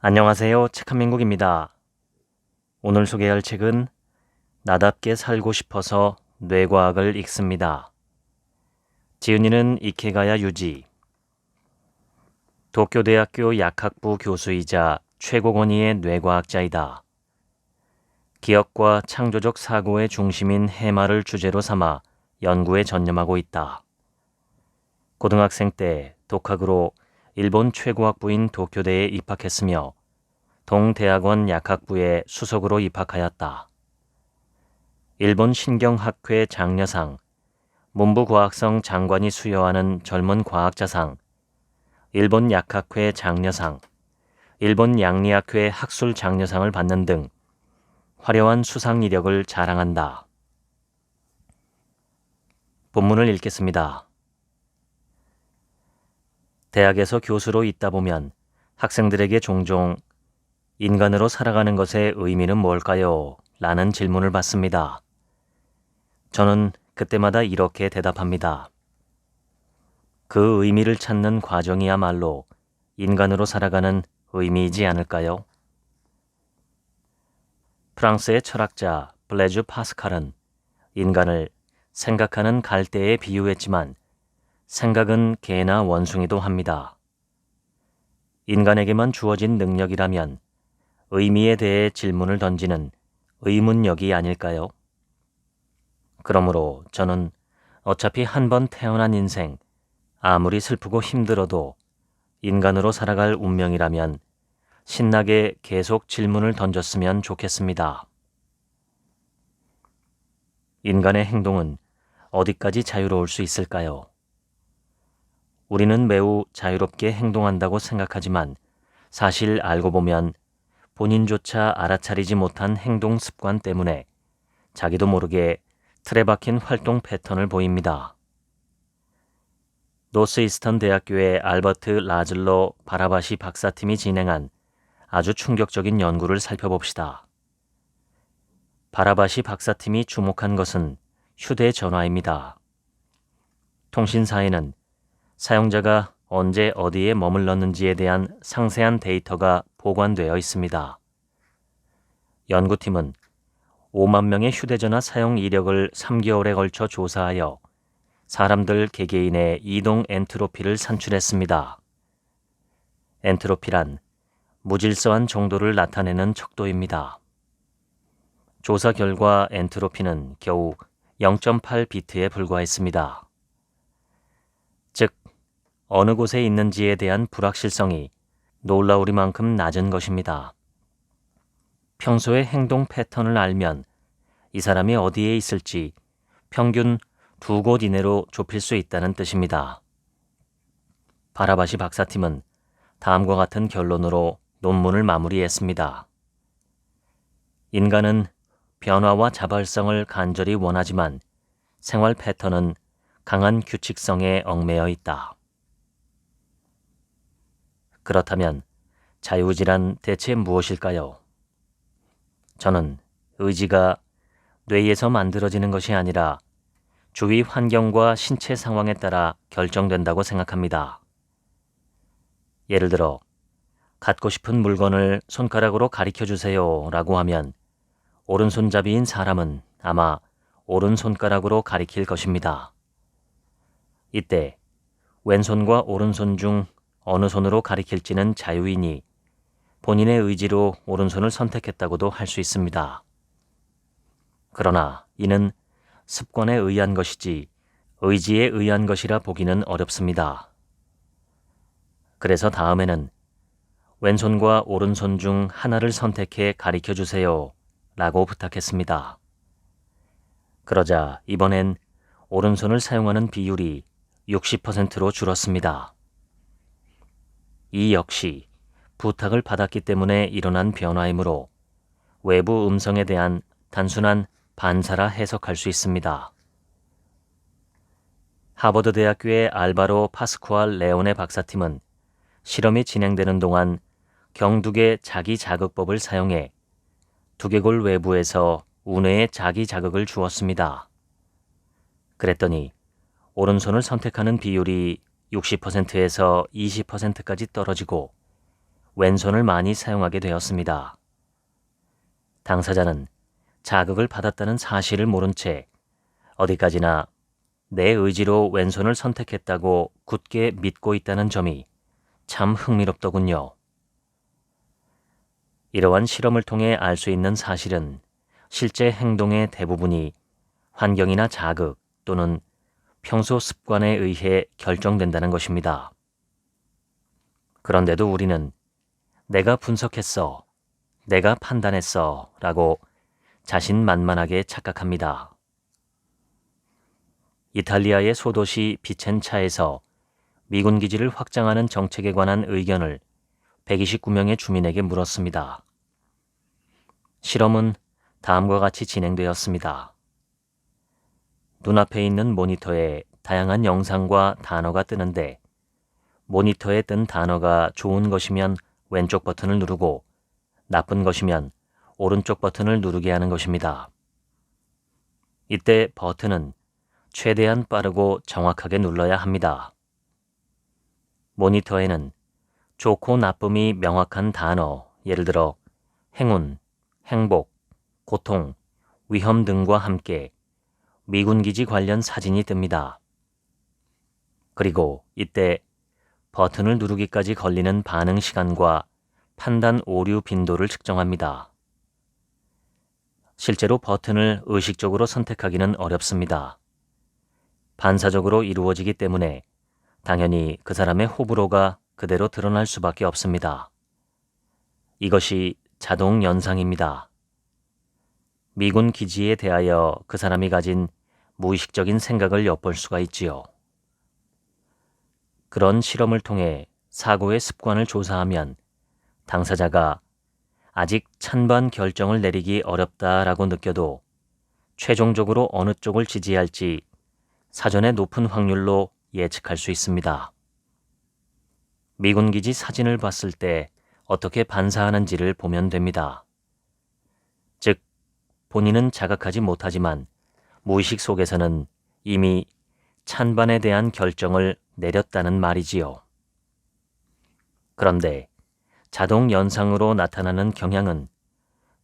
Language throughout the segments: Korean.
안녕하세요. 책한민국입니다. 오늘 소개할 책은 나답게 살고 싶어서 뇌과학을 읽습니다. 지은이는 이케가야 유지. 도쿄대학교 약학부 교수이자 최고 권위의 뇌과학자이다. 기억과 창조적 사고의 중심인 해마를 주제로 삼아 연구에 전념하고 있다. 고등학생 때 독학으로 일본 최고학부인 도쿄대에 입학했으며 동대학원 약학부에 수석으로 입학하였다. 일본 신경학회 장려상, 문부과학성 장관이 수여하는 젊은 과학자상, 일본 약학회 장려상, 일본 양리학회 학술 장려상을 받는 등 화려한 수상 이력을 자랑한다. 본문을 읽겠습니다. 대학에서 교수로 있다 보면 학생들에게 종종 인간으로 살아가는 것의 의미는 뭘까요? 라는 질문을 받습니다. 저는 그때마다 이렇게 대답합니다. 그 의미를 찾는 과정이야말로 인간으로 살아가는 의미이지 않을까요? 프랑스의 철학자 블레주 파스칼은 인간을 생각하는 갈대에 비유했지만 생각은 개나 원숭이도 합니다. 인간에게만 주어진 능력이라면 의미에 대해 질문을 던지는 의문역이 아닐까요? 그러므로 저는 어차피 한 번 태어난 인생, 아무리 슬프고 힘들어도 인간으로 살아갈 운명이라면 신나게 계속 질문을 던졌으면 좋겠습니다. 인간의 행동은 어디까지 자유로울 수 있을까요? 우리는 매우 자유롭게 행동한다고 생각하지만 사실 알고 보면 본인조차 알아차리지 못한 행동 습관 때문에 자기도 모르게 틀에 박힌 활동 패턴을 보입니다. 노스이스턴 대학교의 알버트 라즐로 바라바시 박사팀이 진행한 아주 충격적인 연구를 살펴봅시다. 바라바시 박사팀이 주목한 것은 휴대전화입니다. 통신사에는 사용자가 언제 어디에 머물렀는지에 대한 상세한 데이터가 보관되어 있습니다. 연구팀은 5만 명의 휴대전화 사용 이력을 3개월에 걸쳐 조사하여 사람들 개개인의 이동 엔트로피를 산출했습니다. 엔트로피란 무질서한 정도를 나타내는 척도입니다. 조사 결과 엔트로피는 겨우 0.8비트에 불과했습니다. 즉, 어느 곳에 있는지에 대한 불확실성이 놀라우리만큼 낮은 것입니다. 평소의 행동 패턴을 알면 이 사람이 어디에 있을지 평균 2곳 이내로 좁힐 수 있다는 뜻입니다. 바라바시 박사팀은 다음과 같은 결론으로 논문을 마무리했습니다. 인간은 변화와 자발성을 간절히 원하지만 생활 패턴은 강한 규칙성에 얽매여 있다. 그렇다면 자유의지란 대체 무엇일까요? 저는 의지가 뇌에서 만들어지는 것이 아니라 주위 환경과 신체 상황에 따라 결정된다고 생각합니다. 예를 들어, 갖고 싶은 물건을 손가락으로 가리켜 주세요 라고 하면 오른손잡이인 사람은 아마 오른손가락으로 가리킬 것입니다. 이때 왼손과 오른손 중 어느 손으로 가리킬지는 자유이니 본인의 의지로 오른손을 선택했다고도 할 수 있습니다. 그러나 이는 습관에 의한 것이지 의지에 의한 것이라 보기는 어렵습니다. 그래서 다음에는 왼손과 오른손 중 하나를 선택해 가리켜 주세요 라고 부탁했습니다. 그러자 이번엔 오른손을 사용하는 비율이 60%로 줄었습니다. 이 역시 부탁을 받았기 때문에 일어난 변화이므로 외부 음성에 대한 단순한 반사라 해석할 수 있습니다. 하버드 대학교의 알바로 파스쿠알 레오네 박사팀은 실험이 진행되는 동안 경두개 자기 자극법을 사용해 두개골 외부에서 우뇌에 자기 자극을 주었습니다. 그랬더니 오른손을 선택하는 비율이 60%에서 20%까지 떨어지고 왼손을 많이 사용하게 되었습니다. 당사자는 자극을 받았다는 사실을 모른 채 어디까지나 내 의지로 왼손을 선택했다고 굳게 믿고 있다는 점이 참 흥미롭더군요. 이러한 실험을 통해 알 수 있는 사실은 실제 행동의 대부분이 환경이나 자극 또는 평소 습관에 의해 결정된다는 것입니다. 그런데도 우리는 내가 분석했어, 내가 판단했어 라고 자신만만하게 착각합니다. 이탈리아의 소도시 비첸차에서 미군 기지를 확장하는 정책에 관한 의견을 129명의 주민에게 물었습니다. 실험은 다음과 같이 진행되었습니다. 눈앞에 있는 모니터에 다양한 영상과 단어가 뜨는데 모니터에 뜬 단어가 좋은 것이면 왼쪽 버튼을 누르고 나쁜 것이면 오른쪽 버튼을 누르게 하는 것입니다. 이때 버튼은 최대한 빠르고 정확하게 눌러야 합니다. 모니터에는 좋고 나쁨이 명확한 단어, 예를 들어 행운, 행복, 고통, 위험 등과 함께 미군 기지 관련 사진이 뜹니다. 그리고 이때 버튼을 누르기까지 걸리는 반응 시간과 판단 오류 빈도를 측정합니다. 실제로 버튼을 의식적으로 선택하기는 어렵습니다. 반사적으로 이루어지기 때문에 당연히 그 사람의 호불호가 그대로 드러날 수밖에 없습니다. 이것이 자동 연상입니다. 미군 기지에 대하여 그 사람이 가진 무의식적인 생각을 엿볼 수가 있지요. 그런 실험을 통해 사고의 습관을 조사하면 당사자가 아직 찬반 결정을 내리기 어렵다라고 느껴도 최종적으로 어느 쪽을 지지할지 사전에 높은 확률로 예측할 수 있습니다. 미군 기지 사진을 봤을 때 어떻게 반사하는지를 보면 됩니다. 즉, 본인은 자각하지 못하지만 무의식 속에서는 이미 찬반에 대한 결정을 내렸다는 말이지요. 그런데 자동 연상으로 나타나는 경향은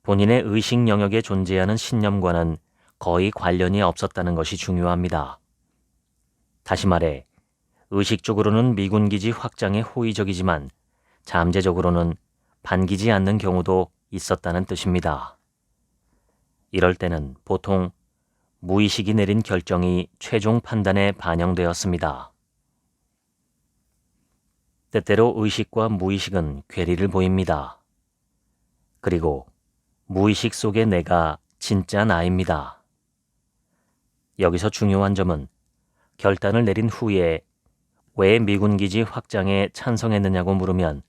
본인의 의식 영역에 존재하는 신념과는 거의 관련이 없었다는 것이 중요합니다. 다시 말해, 의식적으로는 미군 기지 확장에 호의적이지만 잠재적으로는 반기지 않는 경우도 있었다는 뜻입니다. 이럴 때는 보통 무의식이 내린 결정이 최종 판단에 반영되었습니다. 때때로 의식과 무의식은 괴리를 보입니다. 그리고 무의식 속의 내가 진짜 나입니다. 여기서 중요한 점은 결단을 내린 후에 왜 미군 기지 확장에 찬성했느냐고 물으면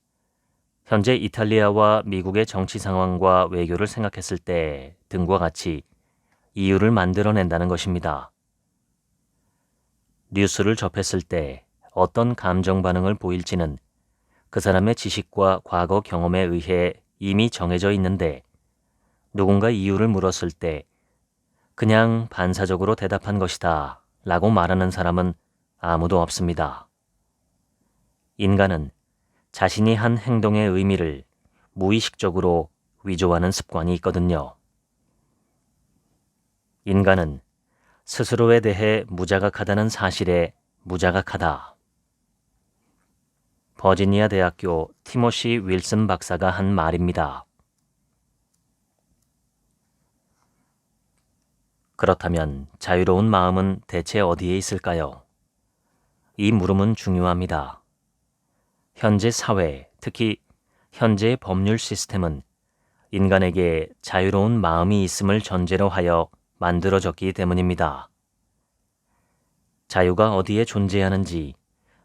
현재 이탈리아와 미국의 정치 상황과 외교를 생각했을 때 등과 같이 이유를 만들어낸다는 것입니다. 뉴스를 접했을 때 어떤 감정 반응을 보일지는 그 사람의 지식과 과거 경험에 의해 이미 정해져 있는데 누군가 이유를 물었을 때 그냥 반사적으로 대답한 것이다 라고 말하는 사람은 아무도 없습니다. 인간은 자신이 한 행동의 의미를 무의식적으로 위조하는 습관이 있거든요. 인간은 스스로에 대해 무자각하다는 사실에 무자각하다. 버지니아 대학교 티모시 윌슨 박사가 한 말입니다. 그렇다면 자유로운 마음은 대체 어디에 있을까요? 이 물음은 중요합니다. 현재 사회, 특히 현재의 법률 시스템은 인간에게 자유로운 마음이 있음을 전제로 하여 만들어졌기 때문입니다. 자유가 어디에 존재하는지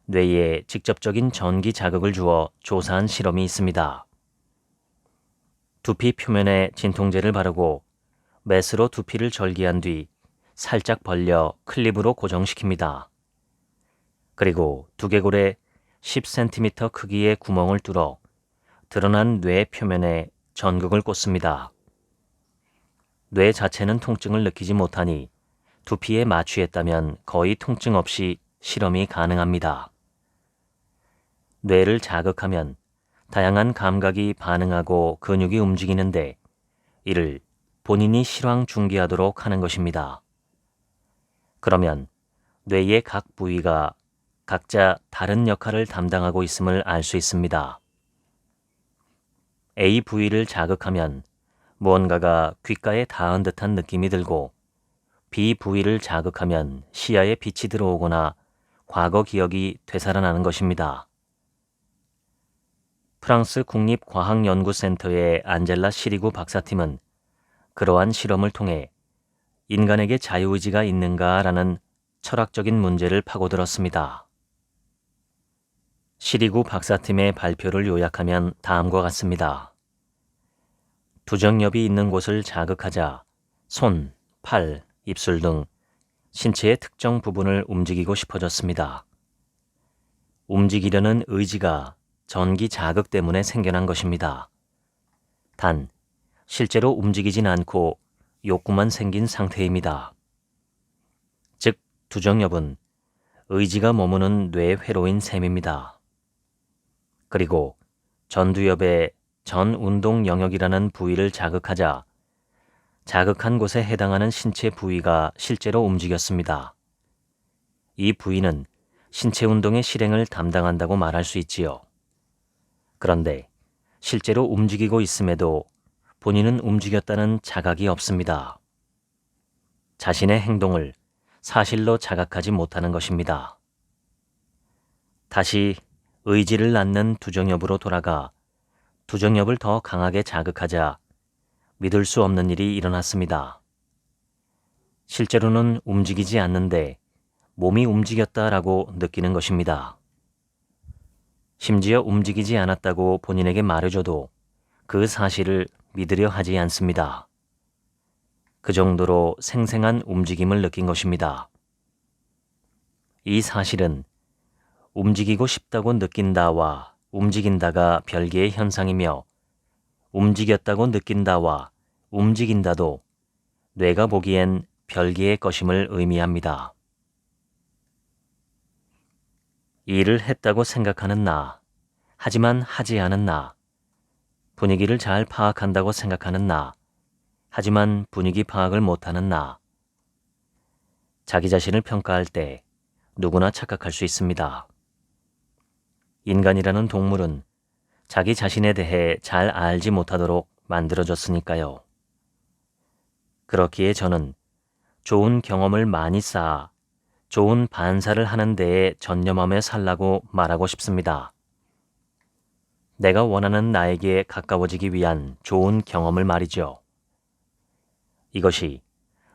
뇌에 직접적인 전기 자극을 주어 조사한 실험이 있습니다. 두피 표면에 진통제를 바르고 메스로 두피를 절개한 뒤 살짝 벌려 클립으로 고정시킵니다. 그리고 두개골에 10cm 크기의 구멍을 뚫어 드러난 뇌 표면에 전극을 꽂습니다. 뇌 자체는 통증을 느끼지 못하니 두피에 마취했다면 거의 통증 없이 실험이 가능합니다. 뇌를 자극하면 다양한 감각이 반응하고 근육이 움직이는데 이를 본인이 실황 중계하도록 하는 것입니다. 그러면 뇌의 각 부위가 각자 다른 역할을 담당하고 있음을 알 수 있습니다. A 부위를 자극하면 무언가가 귓가에 닿은 듯한 느낌이 들고 B 부위를 자극하면 시야에 빛이 들어오거나 과거 기억이 되살아나는 것입니다. 프랑스 국립과학연구센터의 안젤라 시리구 박사팀은 그러한 실험을 통해 인간에게 자유의지가 있는가라는 철학적인 문제를 파고들었습니다. 시리구 박사팀의 발표를 요약하면 다음과 같습니다. 두정엽이 있는 곳을 자극하자 손, 팔, 입술 등 신체의 특정 부분을 움직이고 싶어졌습니다. 움직이려는 의지가 전기 자극 때문에 생겨난 것입니다. 단, 실제로 움직이진 않고 욕구만 생긴 상태입니다. 즉, 두정엽은 의지가 머무는 뇌 회로인 셈입니다. 그리고 전두엽의 전운동 영역이라는 부위를 자극하자 자극한 곳에 해당하는 신체 부위가 실제로 움직였습니다. 이 부위는 신체 운동의 실행을 담당한다고 말할 수 있지요. 그런데 실제로 움직이고 있음에도 본인은 움직였다는 자각이 없습니다. 자신의 행동을 사실로 자각하지 못하는 것입니다. 다시 의지를 낳는 두정엽으로 돌아가 두정엽을 더 강하게 자극하자 믿을 수 없는 일이 일어났습니다. 실제로는 움직이지 않는데 몸이 움직였다라고 느끼는 것입니다. 심지어 움직이지 않았다고 본인에게 말해줘도 그 사실을 믿으려 하지 않습니다. 그 정도로 생생한 움직임을 느낀 것입니다. 이 사실은 움직이고 싶다고 느낀다와 움직인다가 별개의 현상이며 움직였다고 느낀다와 움직인다도 뇌가 보기엔 별개의 것임을 의미합니다. 일을 했다고 생각하는 나, 하지만 하지 않은 나, 분위기를 잘 파악한다고 생각하는 나, 하지만 분위기 파악을 못하는 나. 자기 자신을 평가할 때 누구나 착각할 수 있습니다. 인간이라는 동물은 자기 자신에 대해 잘 알지 못하도록 만들어졌으니까요. 그렇기에 저는 좋은 경험을 많이 쌓아 좋은 반사를 하는 데에 전념하며 살라고 말하고 싶습니다. 내가 원하는 나에게 가까워지기 위한 좋은 경험을 말이죠. 이것이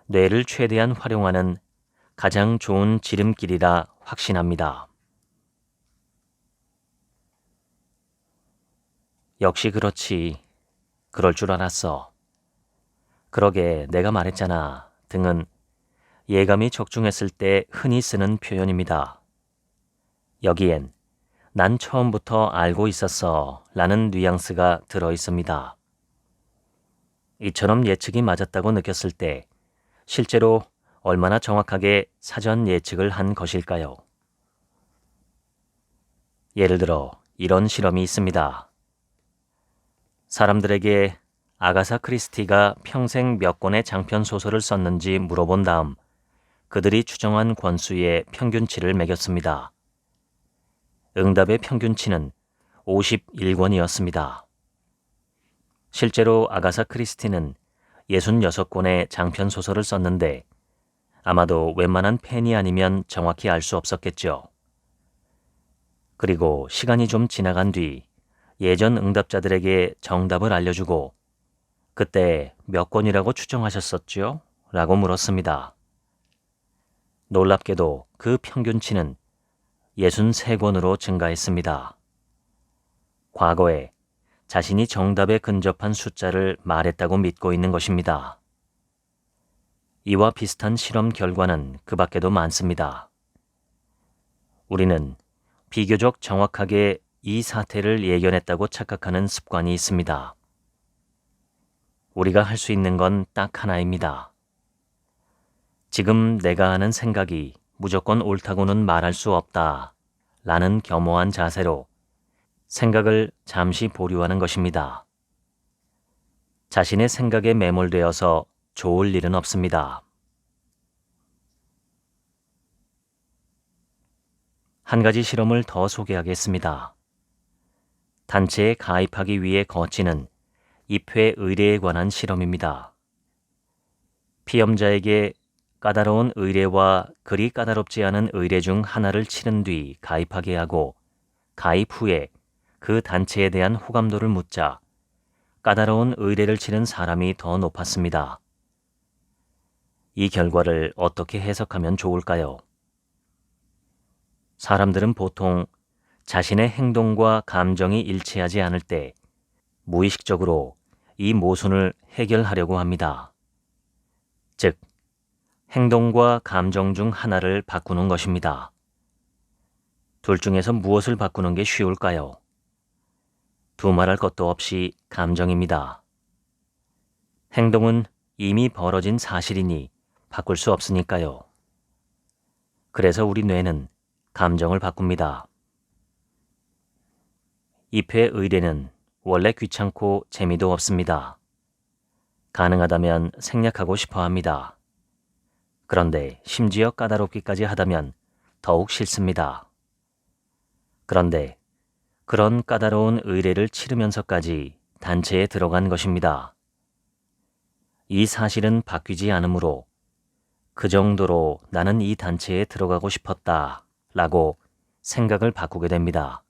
뇌를 최대한 활용하는 가장 좋은 지름길이라 확신합니다. 역시 그렇지. 그럴 줄 알았어. 그러게 내가 말했잖아 등은 예감이 적중했을 때 흔히 쓰는 표현입니다. 여기엔 난 처음부터 알고 있었어 라는 뉘앙스가 들어 있습니다. 이처럼 예측이 맞았다고 느꼈을 때 실제로 얼마나 정확하게 사전 예측을 한 것일까요? 예를 들어 이런 실험이 있습니다. 사람들에게 아가사 크리스티가 평생 몇 권의 장편 소설을 썼는지 물어본 다음 그들이 추정한 권수의 평균치를 매겼습니다. 응답의 평균치는 51권이었습니다. 실제로 아가사 크리스티는 66권의 장편 소설을 썼는데 아마도 웬만한 팬이 아니면 정확히 알 수 없었겠죠. 그리고 시간이 좀 지나간 뒤 예전 응답자들에게 정답을 알려주고 그때 몇 권이라고 추정하셨었죠? 라고 물었습니다. 놀랍게도 그 평균치는 63권으로 증가했습니다. 과거에 자신이 정답에 근접한 숫자를 말했다고 믿고 있는 것입니다. 이와 비슷한 실험 결과는 그 밖에도 많습니다. 우리는 비교적 정확하게 이 사태를 예견했다고 착각하는 습관이 있습니다. 우리가 할 수 있는 건 딱 하나입니다. 지금 내가 하는 생각이 무조건 옳다고는 말할 수 없다 라는 겸허한 자세로 생각을 잠시 보류하는 것입니다. 자신의 생각에 매몰되어서 좋을 일은 없습니다. 한 가지 실험을 더 소개하겠습니다. 단체에 가입하기 위해 거치는 입회 의례에 관한 실험입니다. 피험자에게 까다로운 의례와 그리 까다롭지 않은 의례 중 하나를 치른 뒤 가입하게 하고 가입 후에 그 단체에 대한 호감도를 묻자 까다로운 의례를 치른 사람이 더 높았습니다. 이 결과를 어떻게 해석하면 좋을까요? 사람들은 보통 자신의 행동과 감정이 일치하지 않을 때 무의식적으로 이 모순을 해결하려고 합니다. 즉, 행동과 감정 중 하나를 바꾸는 것입니다. 둘 중에서 무엇을 바꾸는 게 쉬울까요? 두말할 것도 없이 감정입니다. 행동은 이미 벌어진 사실이니 바꿀 수 없으니까요. 그래서 우리 뇌는 감정을 바꿉니다. 입회 의례는 원래 귀찮고 재미도 없습니다. 가능하다면 생략하고 싶어 합니다. 그런데 심지어 까다롭기까지 하다면 더욱 싫습니다. 그런데 그런 까다로운 의례를 치르면서까지 단체에 들어간 것입니다. 이 사실은 바뀌지 않으므로 그 정도로 나는 이 단체에 들어가고 싶었다 라고 생각을 바꾸게 됩니다.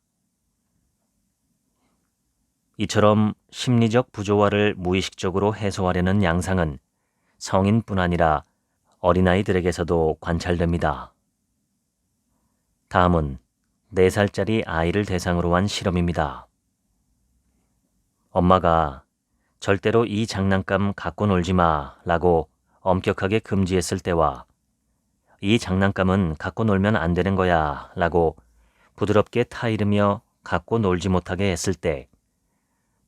이처럼 심리적 부조화를 무의식적으로 해소하려는 양상은 성인뿐 아니라 어린아이들에게서도 관찰됩니다. 다음은 4살짜리 아이를 대상으로 한 실험입니다. 엄마가 절대로 이 장난감 갖고 놀지 마 라고 엄격하게 금지했을 때와 이 장난감은 갖고 놀면 안 되는 거야 라고 부드럽게 타이르며 갖고 놀지 못하게 했을 때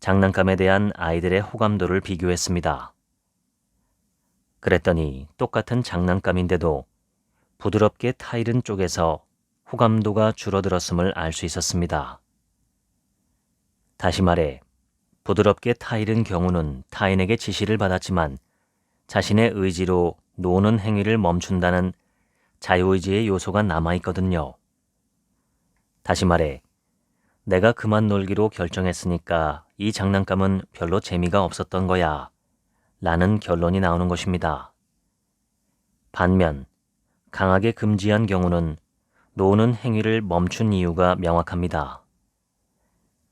장난감에 대한 아이들의 호감도를 비교했습니다. 그랬더니 똑같은 장난감인데도 부드럽게 타이른 쪽에서 호감도가 줄어들었음을 알 수 있었습니다. 다시 말해 부드럽게 타이른 경우는 타인에게 지시를 받았지만 자신의 의지로 노는 행위를 멈춘다는 자유의지의 요소가 남아있거든요. 다시 말해 내가 그만 놀기로 결정했으니까 이 장난감은 별로 재미가 없었던 거야 라는 결론이 나오는 것입니다. 반면 강하게 금지한 경우는 노는 행위를 멈춘 이유가 명확합니다.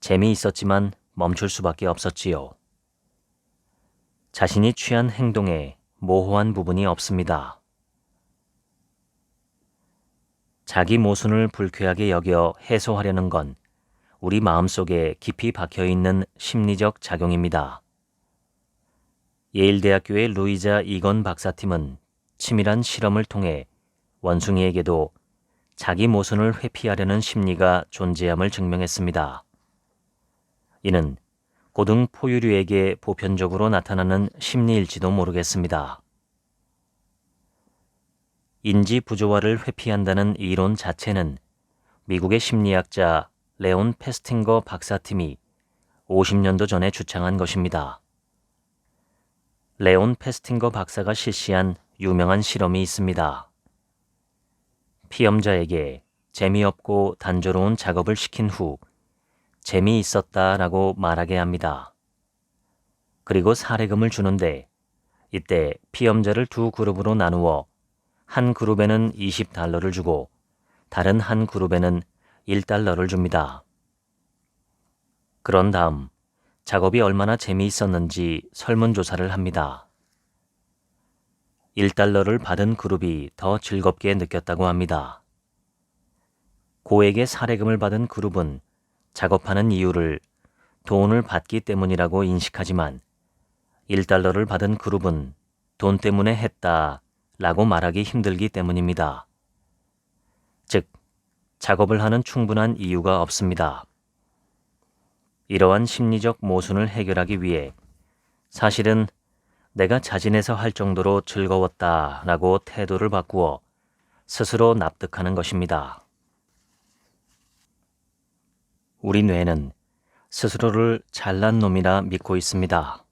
재미있었지만 멈출 수밖에 없었지요. 자신이 취한 행동에 모호한 부분이 없습니다. 자기 모순을 불쾌하게 여겨 해소하려는 건 우리 마음속에 깊이 박혀있는 심리적 작용입니다. 예일대학교의 루이자 이건 박사팀은 치밀한 실험을 통해 원숭이에게도 자기 모순을 회피하려는 심리가 존재함을 증명했습니다. 이는 고등 포유류에게 보편적으로 나타나는 심리일지도 모르겠습니다. 인지 부조화를 회피한다는 이론 자체는 미국의 심리학자 레온 페스팅거 박사팀이 50년도 전에 주창한 것입니다. 레온 페스팅거 박사가 실시한 유명한 실험이 있습니다. 피험자에게 재미없고 단조로운 작업을 시킨 후 재미있었다라고 말하게 합니다. 그리고 사례금을 주는데 이때 피험자를 두 그룹으로 나누어 한 그룹에는 $20를 주고 다른 한 그룹에는 $1를 줍니다. 그런 다음 작업이 얼마나 재미있었는지 설문조사를 합니다. $1를 받은 그룹이 더 즐겁게 느꼈다고 합니다. 고액의 사례금을 받은 그룹은 작업하는 이유를 돈을 받기 때문이라고 인식하지만 $1를 받은 그룹은 돈 때문에 했다 라고 말하기 힘들기 때문입니다. 즉, 작업을 하는 충분한 이유가 없습니다. 이러한 심리적 모순을 해결하기 위해 사실은 내가 자진해서 할 정도로 즐거웠다라고 태도를 바꾸어 스스로 납득하는 것입니다. 우리 뇌는 스스로를 잘난 놈이라 믿고 있습니다.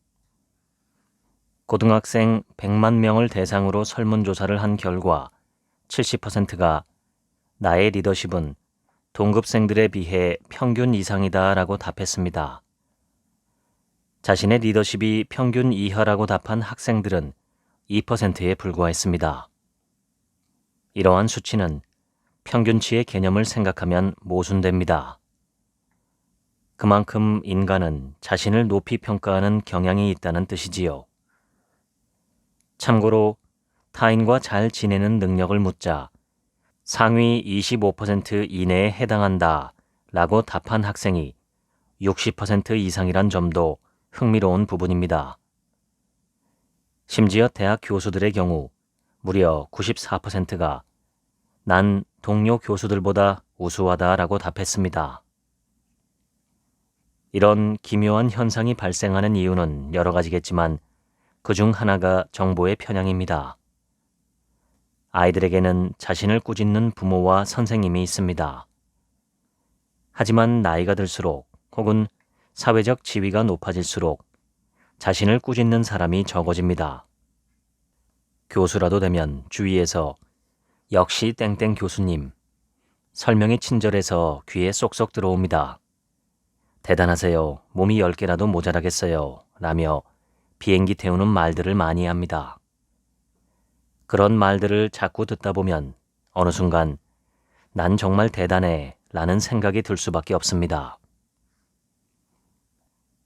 고등학생 100만 명을 대상으로 설문조사를 한 결과 70%가 나의 리더십은 동급생들에 비해 평균 이상이다 라고 답했습니다. 자신의 리더십이 평균 이하라고 답한 학생들은 2%에 불과했습니다. 이러한 수치는 평균치의 개념을 생각하면 모순됩니다. 그만큼 인간은 자신을 높이 평가하는 경향이 있다는 뜻이지요. 참고로 타인과 잘 지내는 능력을 묻자 상위 25% 이내에 해당한다 라고 답한 학생이 60% 이상이란 점도 흥미로운 부분입니다. 심지어 대학 교수들의 경우 무려 94%가 난 동료 교수들보다 우수하다라고 답했습니다. 이런 기묘한 현상이 발생하는 이유는 여러 가지겠지만 그중 하나가 정보의 편향입니다. 아이들에게는 자신을 꾸짖는 부모와 선생님이 있습니다. 하지만 나이가 들수록 혹은 사회적 지위가 높아질수록 자신을 꾸짖는 사람이 적어집니다. 교수라도 되면 주위에서 역시 땡땡 교수님, 설명이 친절해서 귀에 쏙쏙 들어옵니다. 대단하세요. 몸이 10개라도 모자라겠어요. 라며 비행기 태우는 말들을 많이 합니다. 그런 말들을 자꾸 듣다 보면 어느 순간 난 정말 대단해 라는 생각이 들 수밖에 없습니다.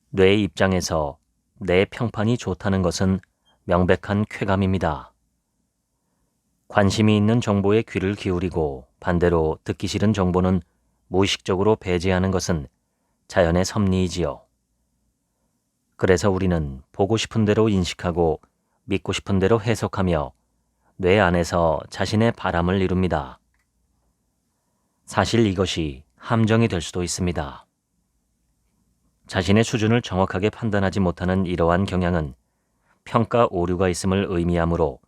뇌의 입장에서 내 평판이 좋다는 것은 명백한 쾌감입니다. 관심이 있는 정보에 귀를 기울이고 반대로 듣기 싫은 정보는 무의식적으로 배제하는 것은 자연의 섭리이지요. 그래서 우리는 보고 싶은 대로 인식하고 믿고 싶은 대로 해석하며 뇌 안에서 자신의 바람을 이룹니다. 사실 이것이 함정이 될 수도 있습니다. 자신의 수준을 정확하게 판단하지 못하는 이러한 경향은 평가 오류가 있음을 의미하므로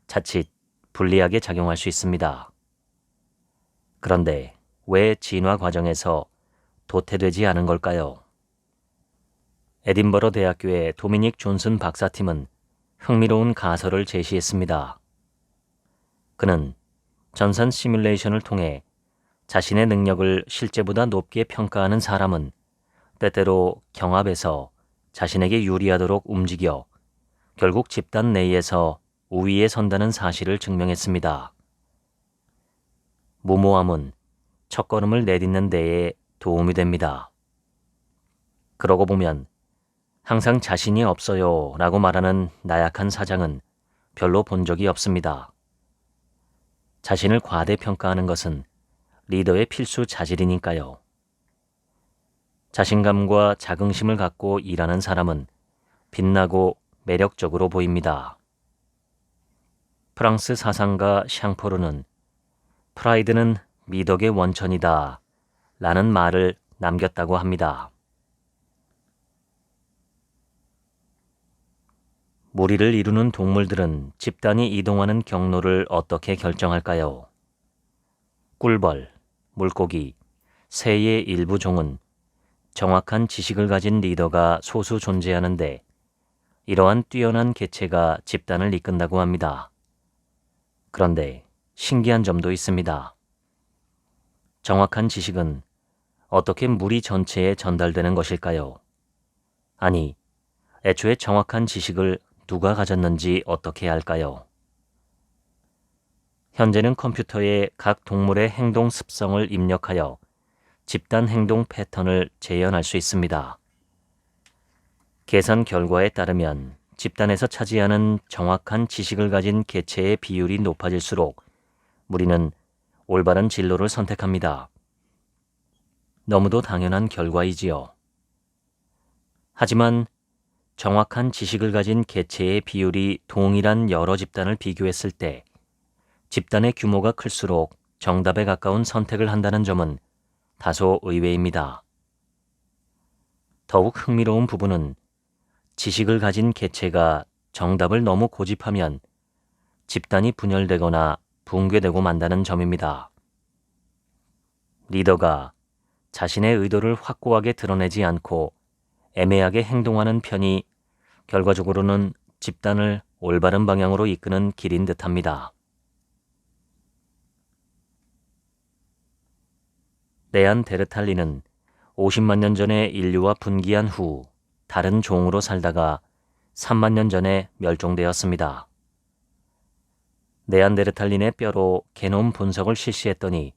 자칫 불리하게 작용할 수 있습니다. 그런데 왜 진화 과정에서 도태되지 않은 걸까요? 에딘버러 대학교의 도미닉 존슨 박사팀은 흥미로운 가설을 제시했습니다. 그는 전산 시뮬레이션을 통해 자신의 능력을 실제보다 높게 평가하는 사람은 때때로 경합에서 자신에게 유리하도록 움직여 결국 집단 내에서 우위에 선다는 사실을 증명했습니다. 무모함은 첫걸음을 내딛는 데에 도움이 됩니다. 그러고 보면 항상 자신이 없어요 라고 말하는 나약한 사장은 별로 본 적이 없습니다. 자신을 과대평가하는 것은 리더의 필수 자질이니까요. 자신감과 자긍심을 갖고 일하는 사람은 빛나고 매력적으로 보입니다. 프랑스 사상가 샹포르는 프라이드는 미덕의 원천이다 라는 말을 남겼다고 합니다. 무리를 이루는 동물들은 집단이 이동하는 경로를 어떻게 결정할까요? 꿀벌, 물고기, 새의 일부 종은 정확한 지식을 가진 리더가 소수 존재하는데 이러한 뛰어난 개체가 집단을 이끈다고 합니다. 그런데 신기한 점도 있습니다. 정확한 지식은 어떻게 무리 전체에 전달되는 것일까요? 아니, 애초에 정확한 지식을 누가 가졌는지 어떻게 알까요? 현재는 컴퓨터에 각 동물의 행동 습성을 입력하여 집단 행동 패턴을 재현할 수 있습니다. 계산 결과에 따르면 집단에서 차지하는 정확한 지식을 가진 개체의 비율이 높아질수록 무리는 올바른 진로를 선택합니다. 너무도 당연한 결과이지요. 하지만 정확한 지식을 가진 개체의 비율이 동일한 여러 집단을 비교했을 때 집단의 규모가 클수록 정답에 가까운 선택을 한다는 점은 다소 의외입니다. 더욱 흥미로운 부분은 지식을 가진 개체가 정답을 너무 고집하면 집단이 분열되거나 붕괴되고 만다는 점입니다. 리더가 자신의 의도를 확고하게 드러내지 않고 애매하게 행동하는 편이 결과적으로는 집단을 올바른 방향으로 이끄는 길인 듯합니다. 네안데르탈린은 50만 년 전에 인류와 분기한 후 다른 종으로 살다가 3만 년 전에 멸종되었습니다. 네안데르탈린의 뼈로 게놈 분석을 실시했더니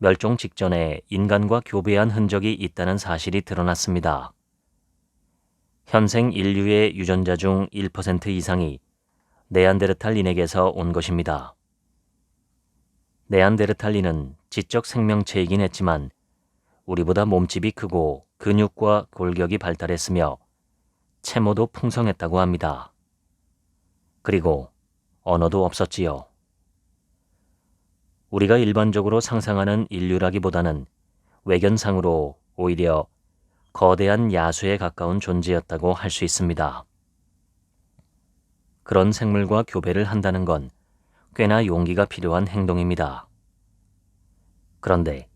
멸종 직전에 인간과 교배한 흔적이 있다는 사실이 드러났습니다. 현생 인류의 유전자 중 1% 이상이 네안데르탈린에게서 온 것입니다. 네안데르탈린은 지적 생명체이긴 했지만 우리보다 몸집이 크고 근육과 골격이 발달했으며 체모도 풍성했다고 합니다. 그리고 언어도 없었지요. 우리가 일반적으로 상상하는 인류라기보다는 외견상으로 오히려 거대한 야수에 가까운 존재였다고 할 수 있습니다. 그런 생물과 교배를 한다는 건 꽤나 용기가 필요한 행동입니다. 그런데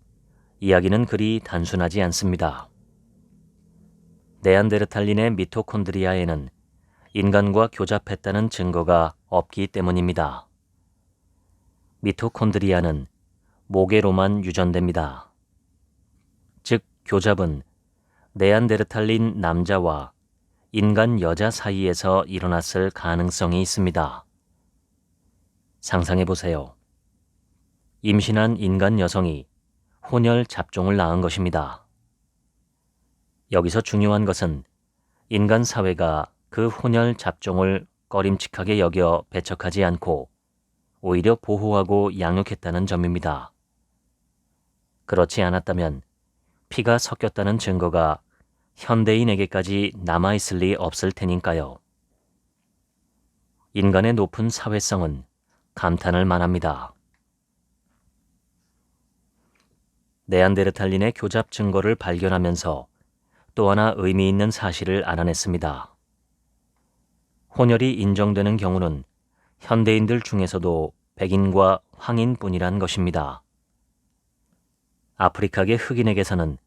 이야기는 그리 단순하지 않습니다. 네안데르탈린의 미토콘드리아에는 인간과 교잡했다는 증거가 없기 때문입니다. 미토콘드리아는 모계로만 유전됩니다. 즉, 교잡은 네안데르탈린 남자와 인간 여자 사이에서 일어났을 가능성이 있습니다. 상상해보세요. 임신한 인간 여성이 혼혈 잡종을 낳은 것입니다. 여기서 중요한 것은 인간 사회가 그 혼혈 잡종을 꺼림칙하게 여겨 배척하지 않고 오히려 보호하고 양육했다는 점입니다. 그렇지 않았다면 피가 섞였다는 증거가 현대인에게까지 남아있을 리 없을 테니까요. 인간의 높은 사회성은 감탄을 만합니다. 네안데르탈린의 교잡 증거를 발견하면서 또 하나 의미 있는 사실을 알아냈습니다. 혼혈이 인정되는 경우는 현대인들 중에서도 백인과 황인뿐이란 것입니다. 아프리카계 흑인에게서는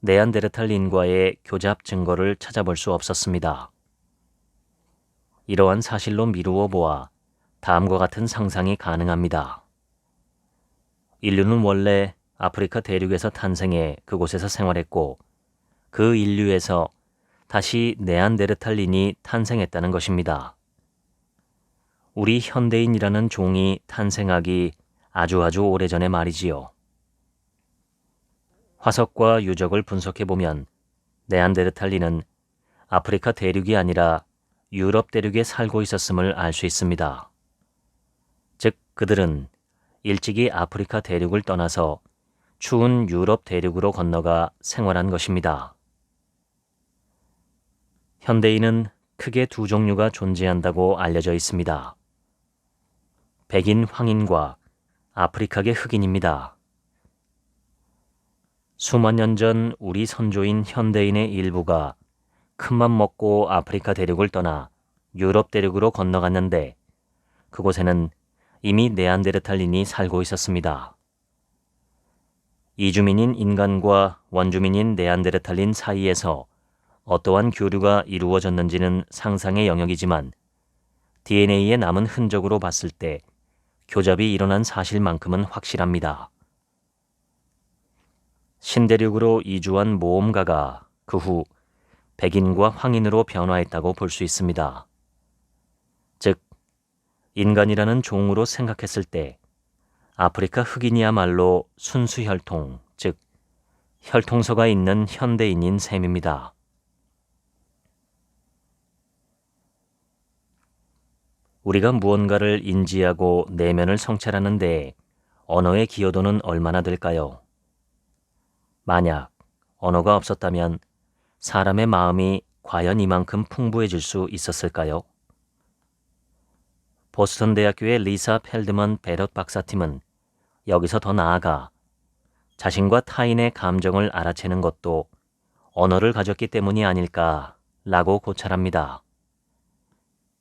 네안데르탈린과의 교잡 증거를 찾아볼 수 없었습니다. 이러한 사실로 미루어 보아 다음과 같은 상상이 가능합니다. 인류는 원래 아프리카 대륙에서 탄생해 그곳에서 생활했고 그 인류에서 다시 네안데르탈린이 탄생했다는 것입니다. 우리 현대인이라는 종이 탄생하기 아주 오래전의 말이지요. 화석과 유적을 분석해보면 네안데르탈린은 아프리카 대륙이 아니라 유럽 대륙에 살고 있었음을 알 수 있습니다. 즉, 그들은 일찍이 아프리카 대륙을 떠나서 추운 유럽 대륙으로 건너가 생활한 것입니다. 현대인은 크게 두 종류가 존재한다고 알려져 있습니다. 백인 황인과 아프리카계 흑인입니다. 수만 년 전 우리 선조인 현대인의 일부가 큰맘 먹고 아프리카 대륙을 떠나 유럽 대륙으로 건너갔는데 그곳에는 이미 네안데르탈린이 살고 있었습니다. 이주민인 인간과 원주민인 네안데르탈린 사이에서 어떠한 교류가 이루어졌는지는 상상의 영역이지만 DNA에 남은 흔적으로 봤을 때 교잡이 일어난 사실만큼은 확실합니다. 신대륙으로 이주한 모험가가 그 후 백인과 황인으로 변화했다고 볼 수 있습니다. 즉, 인간이라는 종으로 생각했을 때 아프리카 흑인이야말로 순수 혈통, 즉 혈통서가 있는 현대인인 셈입니다. 우리가 무언가를 인지하고 내면을 성찰하는 데 언어의 기여도는 얼마나 될까요? 만약 언어가 없었다면 사람의 마음이 과연 이만큼 풍부해질 수 있었을까요? 보스턴 대학교의 리사 펠드먼 베럿 박사팀은 여기서 더 나아가 자신과 타인의 감정을 알아채는 것도 언어를 가졌기 때문이 아닐까라고 고찰합니다.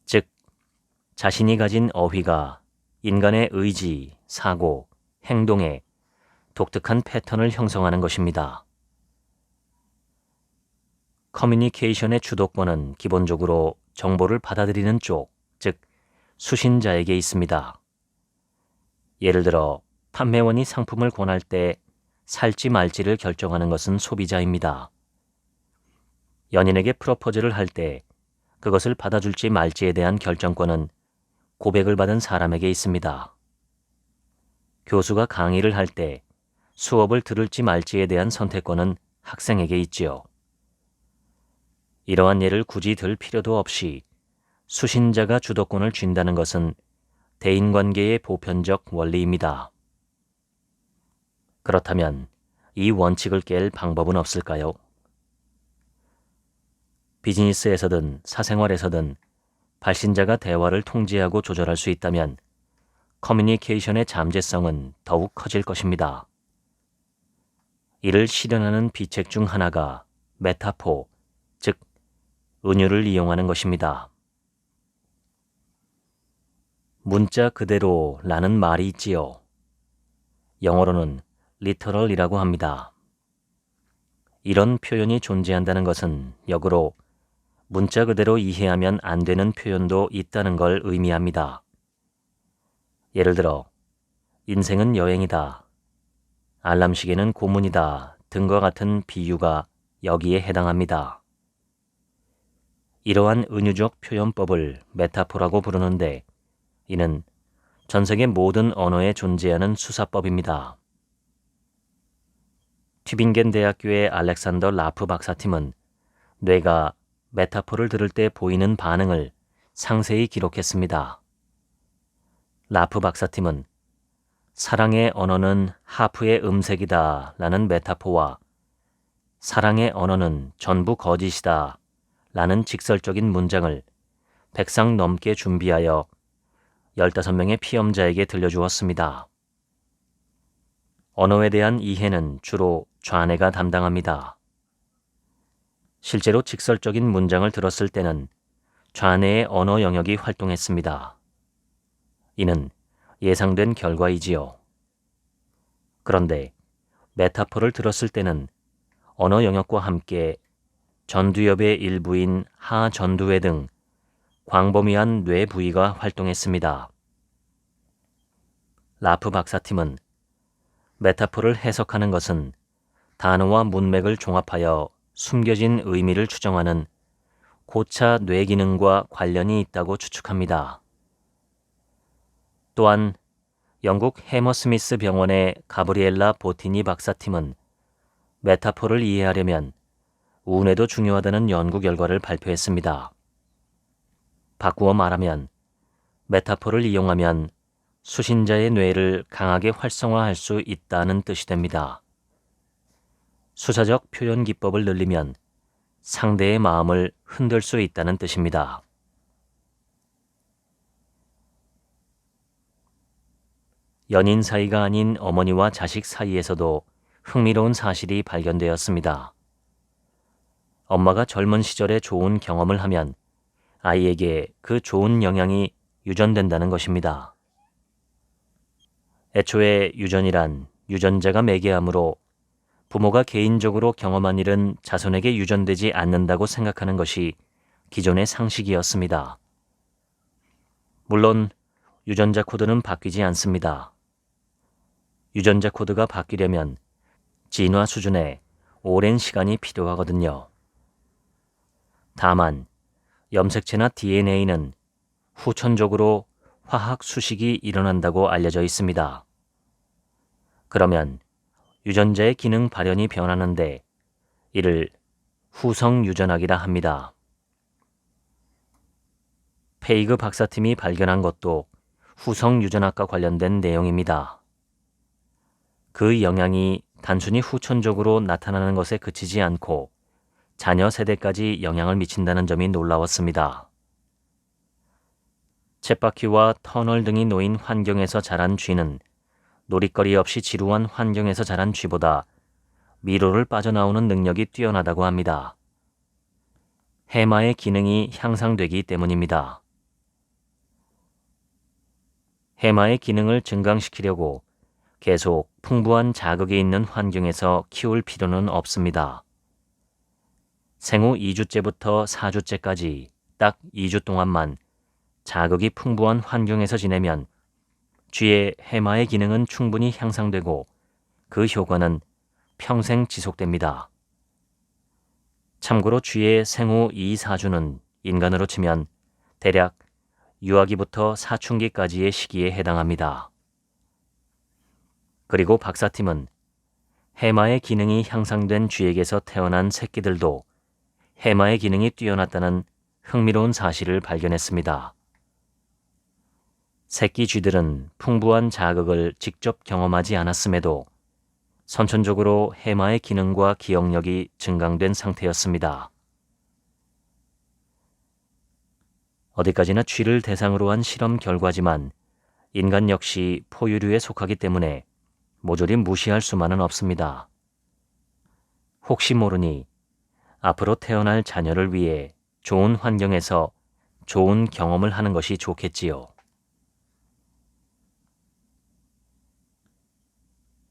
즉, 자신이 가진 어휘가 인간의 의지, 사고, 행동에 독특한 패턴을 형성하는 것입니다. 커뮤니케이션의 주도권은 기본적으로 정보를 받아들이는 쪽, 즉 수신자에게 있습니다. 예를 들어 판매원이 상품을 권할 때 살지 말지를 결정하는 것은 소비자입니다. 연인에게 프로포즈를 할 때 그것을 받아줄지 말지에 대한 결정권은 고백을 받은 사람에게 있습니다. 교수가 강의를 할 때 수업을 들을지 말지에 대한 선택권은 학생에게 있지요. 이러한 예를 굳이 들 필요도 없이 수신자가 주도권을 쥔다는 것은 대인관계의 보편적 원리입니다. 그렇다면 이 원칙을 깰 방법은 없을까요? 비즈니스에서든 사생활에서든 발신자가 대화를 통제하고 조절할 수 있다면 커뮤니케이션의 잠재성은 더욱 커질 것입니다. 이를 실현하는 비책 중 하나가 메타포, 즉 은유를 이용하는 것입니다. 문자 그대로라는 말이 있지요. 영어로는 literal이라고 합니다. 이런 표현이 존재한다는 것은 역으로 문자 그대로 이해하면 안 되는 표현도 있다는 걸 의미합니다. 예를 들어 인생은 여행이다, 알람시계는 고문이다 등과 같은 비유가 여기에 해당합니다. 이러한 은유적 표현법을 메타포라고 부르는데 이는 전 세계 모든 언어에 존재하는 수사법입니다. 튜빙겐 대학교의 알렉산더 라프 박사팀은 뇌가 메타포를 들을 때 보이는 반응을 상세히 기록했습니다. 라프 박사팀은 사랑의 언어는 하프의 음색이다 라는 메타포와 사랑의 언어는 전부 거짓이다 라는 직설적인 문장을 100상 넘게 준비하여 15명의 피험자에게 들려주었습니다. 언어에 대한 이해는 주로 좌뇌가 담당합니다. 실제로 직설적인 문장을 들었을 때는 좌뇌의 언어 영역이 활동했습니다. 이는 예상된 결과이지요. 그런데 메타포를 들었을 때는 언어 영역과 함께 전두엽의 일부인 하전두회 등 광범위한 뇌 부위가 활동했습니다. 라프 박사팀은 메타포를 해석하는 것은 단어와 문맥을 종합하여 숨겨진 의미를 추정하는 고차 뇌 기능과 관련이 있다고 추측합니다. 또한 영국 해머스미스 병원의 가브리엘라 보티니 박사팀은 메타포를 이해하려면 우뇌도 중요하다는 연구 결과를 발표했습니다. 바꾸어 말하면 메타포를 이용하면 수신자의 뇌를 강하게 활성화할 수 있다는 뜻이 됩니다. 수사적 표현 기법을 늘리면 상대의 마음을 흔들 수 있다는 뜻입니다. 연인 사이가 아닌 어머니와 자식 사이에서도 흥미로운 사실이 발견되었습니다. 엄마가 젊은 시절에 좋은 경험을 하면 아이에게 그 좋은 영향이 유전된다는 것입니다. 애초에 유전이란 유전자가 매개하므로 부모가 개인적으로 경험한 일은 자손에게 유전되지 않는다고 생각하는 것이 기존의 상식이었습니다. 물론 유전자 코드는 바뀌지 않습니다. 유전자 코드가 바뀌려면 진화 수준에 오랜 시간이 필요하거든요. 다만 염색체나 DNA는 후천적으로 화학 수식이 일어난다고 알려져 있습니다. 그러면 유전자의 기능 발현이 변하는데 이를 후성 유전학이라 합니다. 페이그 박사팀이 발견한 것도 후성 유전학과 관련된 내용입니다. 그 영향이 단순히 후천적으로 나타나는 것에 그치지 않고 자녀 세대까지 영향을 미친다는 점이 놀라웠습니다. 쳇바퀴와 터널 등이 놓인 환경에서 자란 쥐는 놀이거리 없이 지루한 환경에서 자란 쥐보다 미로를 빠져나오는 능력이 뛰어나다고 합니다. 해마의 기능이 향상되기 때문입니다. 해마의 기능을 증강시키려고 계속 풍부한 자극이 있는 환경에서 키울 필요는 없습니다. 생후 2주째부터 4주째까지 딱 2주 동안만 자극이 풍부한 환경에서 지내면 쥐의 해마의 기능은 충분히 향상되고 그 효과는 평생 지속됩니다. 참고로 쥐의 생후 2, 4주는 인간으로 치면 대략 유아기부터 사춘기까지의 시기에 해당합니다. 그리고 박사팀은 해마의 기능이 향상된 쥐에게서 태어난 새끼들도 해마의 기능이 뛰어났다는 흥미로운 사실을 발견했습니다. 새끼 쥐들은 풍부한 자극을 직접 경험하지 않았음에도 선천적으로 해마의 기능과 기억력이 증강된 상태였습니다. 어디까지나 쥐를 대상으로 한 실험 결과지만 인간 역시 포유류에 속하기 때문에 모조리 무시할 수만은 없습니다. 혹시 모르니 앞으로 태어날 자녀를 위해 좋은 환경에서 좋은 경험을 하는 것이 좋겠지요.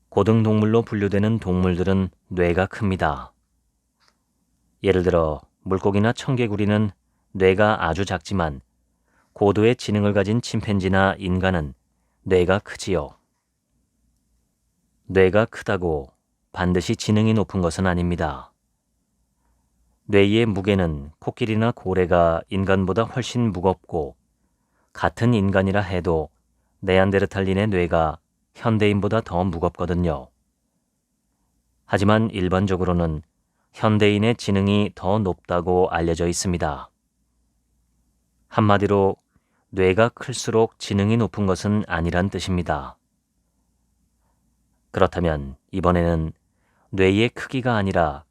고등동물로 분류되는 동물들은 뇌가 큽니다. 예를 들어 물고기나 청개구리는 뇌가 아주 작지만 고도의 지능을 가진 침팬지나 인간은 뇌가 크지요. 뇌가 크다고 반드시 지능이 높은 것은 아닙니다. 뇌의 무게는 코끼리나 고래가 인간보다 훨씬 무겁고 같은 인간이라 해도 네안데르탈린의 뇌가 현대인보다 더 무겁거든요. 하지만 일반적으로는 현대인의 지능이 더 높다고 알려져 있습니다. 한마디로 뇌가 클수록 지능이 높은 것은 아니란 뜻입니다. 그렇다면 이번에는 뇌의 크기가 아니라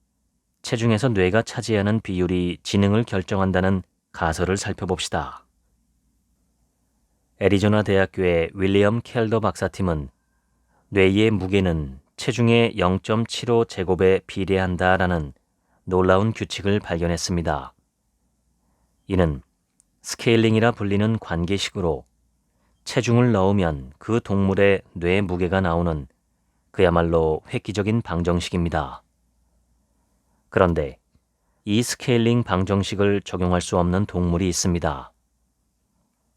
체중에서 뇌가 차지하는 비율이 지능을 결정한다는 가설을 살펴봅시다. 애리조나 대학교의 윌리엄 켈더 박사팀은 뇌의 무게는 체중의 0.75제곱에 비례한다라는 놀라운 규칙을 발견했습니다. 이는 스케일링이라 불리는 관계식으로 체중을 넣으면 그 동물의 뇌 무게가 나오는 그야말로 획기적인 방정식입니다. 그런데 이 스케일링 방정식을 적용할 수 없는 동물이 있습니다.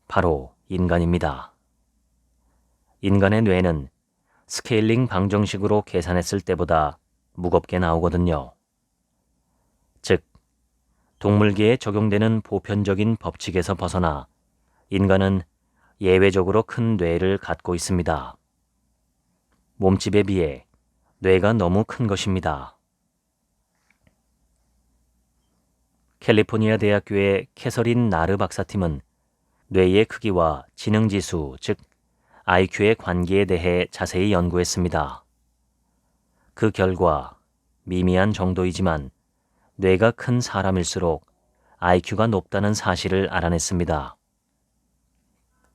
바로 인간입니다. 인간의 뇌는 스케일링 방정식으로 계산했을 때보다 무겁게 나오거든요. 즉, 동물계에 적용되는 보편적인 법칙에서 벗어나 인간은 예외적으로 큰 뇌를 갖고 있습니다. 몸집에 비해 뇌가 너무 큰 것입니다. 캘리포니아 대학교의 캐서린 나르 박사팀은 뇌의 크기와 지능지수, 즉 IQ의 관계에 대해 자세히 연구했습니다. 그 결과 미미한 정도이지만 뇌가 큰 사람일수록 IQ가 높다는 사실을 알아냈습니다.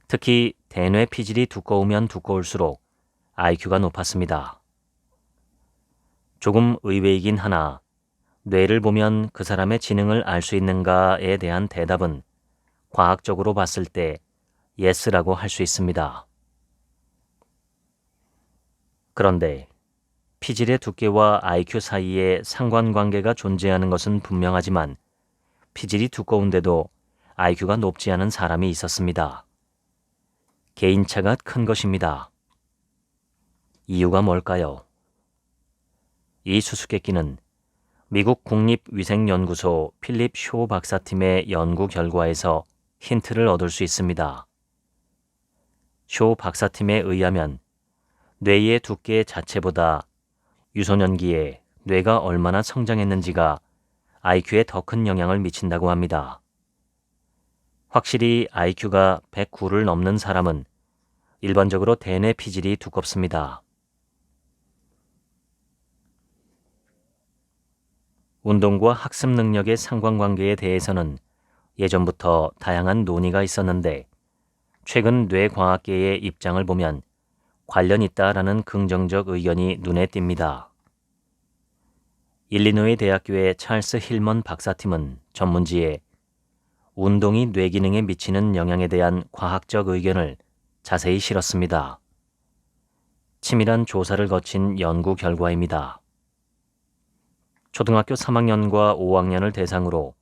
특히 대뇌 피질이 두꺼우면 두꺼울수록 IQ가 높았습니다. 조금 의외이긴 하나 뇌를 보면 그 사람의 지능을 알 수 있는가에 대한 대답은 과학적으로 봤을 때 예스라고 할 수 있습니다. 그런데 피질의 두께와 IQ 사이에 상관관계가 존재하는 것은 분명하지만 피질이 두꺼운데도 IQ가 높지 않은 사람이 있었습니다. 개인차가 큰 것입니다. 이유가 뭘까요? 이 수수께끼는 미국 국립위생연구소 필립 쇼 박사팀의 연구 결과에서 힌트를 얻을 수 있습니다. 쇼 박사팀에 의하면 뇌의 두께 자체보다 유소년기에 뇌가 얼마나 성장했는지가 IQ에 더 큰 영향을 미친다고 합니다. 확실히 IQ가 109를 넘는 사람은 일반적으로 대뇌 피질이 두껍습니다. 운동과 학습 능력의 상관관계에 대해서는 예전부터 다양한 논의가 있었는데 최근 뇌과학계의 입장을 보면 관련 있다라는 긍정적 의견이 눈에 띕니다. 일리노이 대학교의 찰스 힐먼 박사팀은 전문지에 운동이 뇌 기능에 미치는 영향에 대한 과학적 의견을 자세히 실었습니다. 치밀한 조사를 거친 연구 결과입니다. 초등학교 3학년과 5학년을 대상으로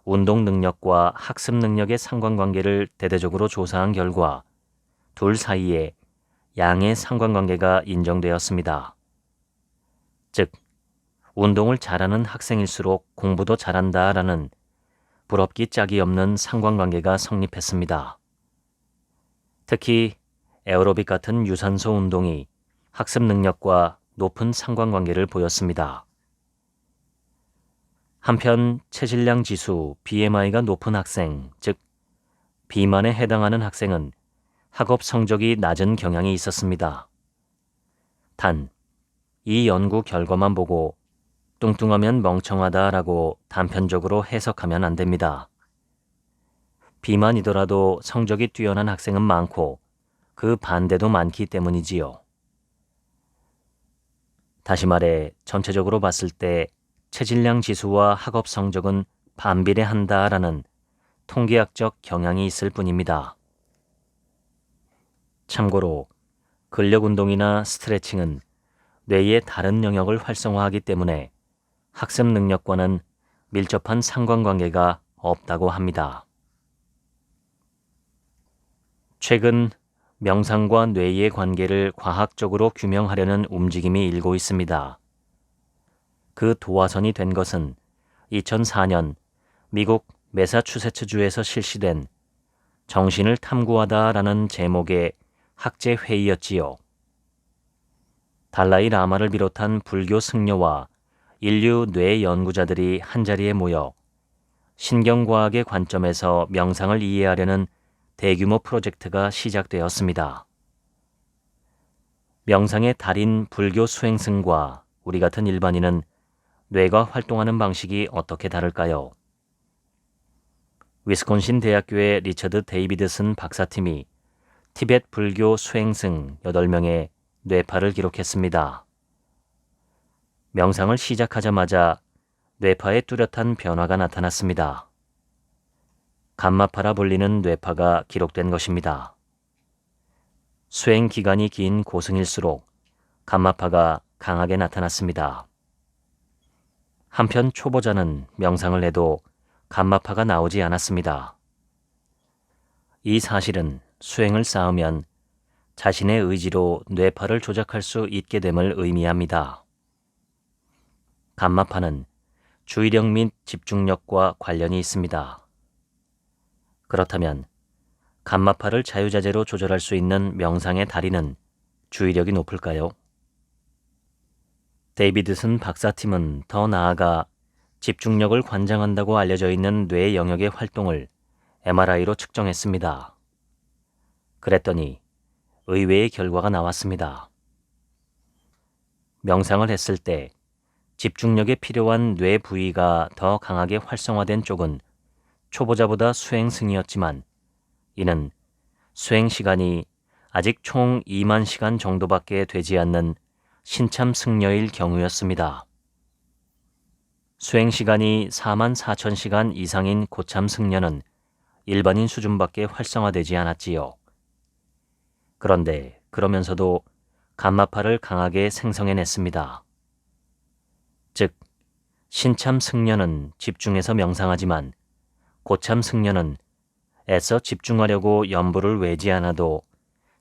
운동 능력과 학습 능력의 상관관계를 대대적으로 조사한 결과 둘 사이에 양의 상관관계가 인정되었습니다. 즉, 운동을 잘하는 학생일수록 공부도 잘한다라는 부럽기 짝이 없는 상관관계가 성립했습니다. 특히 에어로빅 같은 유산소 운동이 학습 능력과 높은 상관관계를 보였습니다. 한편 체질량 지수 BMI가 높은 학생, 즉 비만에 해당하는 학생은 학업 성적이 낮은 경향이 있었습니다. 단, 이 연구 결과만 보고 뚱뚱하면 멍청하다라고 단편적으로 해석하면 안 됩니다. 비만이더라도 성적이 뛰어난 학생은 많고 그 반대도 많기 때문이지요. 다시 말해 전체적으로 봤을 때 체질량 지수와 학업 성적은 반비례한다라는 통계학적 경향이 있을 뿐입니다. 참고로 근력 운동이나 스트레칭은 뇌의 다른 영역을 활성화하기 때문에 학습 능력과는 밀접한 상관관계가 없다고 합니다. 최근 명상과 뇌의 관계를 과학적으로 규명하려는 움직임이 일고 있습니다. 그 도화선이 된 것은 2004년 미국 매사추세츠주에서 실시된 정신을 탐구하다라는 제목의 학제회의였지요. 달라이 라마를 비롯한 불교 승려와 인류 뇌 연구자들이 한자리에 모여 신경과학의 관점에서 명상을 이해하려는 대규모 프로젝트가 시작되었습니다. 명상의 달인 불교 수행승과 우리 같은 일반인은 뇌가 활동하는 방식이 어떻게 다를까요? 위스콘신 대학교의 리처드 데이비드슨 박사팀이 티벳 불교 수행승 8명의 뇌파를 기록했습니다. 명상을 시작하자마자 뇌파에 뚜렷한 변화가 나타났습니다. 감마파라 불리는 뇌파가 기록된 것입니다. 수행 기간이 긴 고승일수록 감마파가 강하게 나타났습니다. 한편 초보자는 명상을 해도 감마파가 나오지 않았습니다. 이 사실은 수행을 쌓으면 자신의 의지로 뇌파를 조작할 수 있게 됨을 의미합니다. 감마파는 주의력 및 집중력과 관련이 있습니다. 그렇다면 감마파를 자유자재로 조절할 수 있는 명상의 달인은 주의력이 높을까요? 데이비드슨 박사팀은 더 나아가 집중력을 관장한다고 알려져 있는 뇌 영역의 활동을 MRI로 측정했습니다. 그랬더니 의외의 결과가 나왔습니다. 명상을 했을 때 집중력에 필요한 뇌 부위가 더 강하게 활성화된 쪽은 초보자보다 수행승이었지만 이는 수행 시간이 아직 총 2만 시간 정도밖에 되지 않는 신참 승려일 경우였습니다. 수행 시간이 4만 4천 시간 이상인 고참 승려는 일반인 수준밖에 활성화되지 않았지요. 그런데 그러면서도 감마파를 강하게 생성해냈습니다. 즉, 신참 승려는 집중해서 명상하지만 고참 승려는 애써 집중하려고 염불을 외지 않아도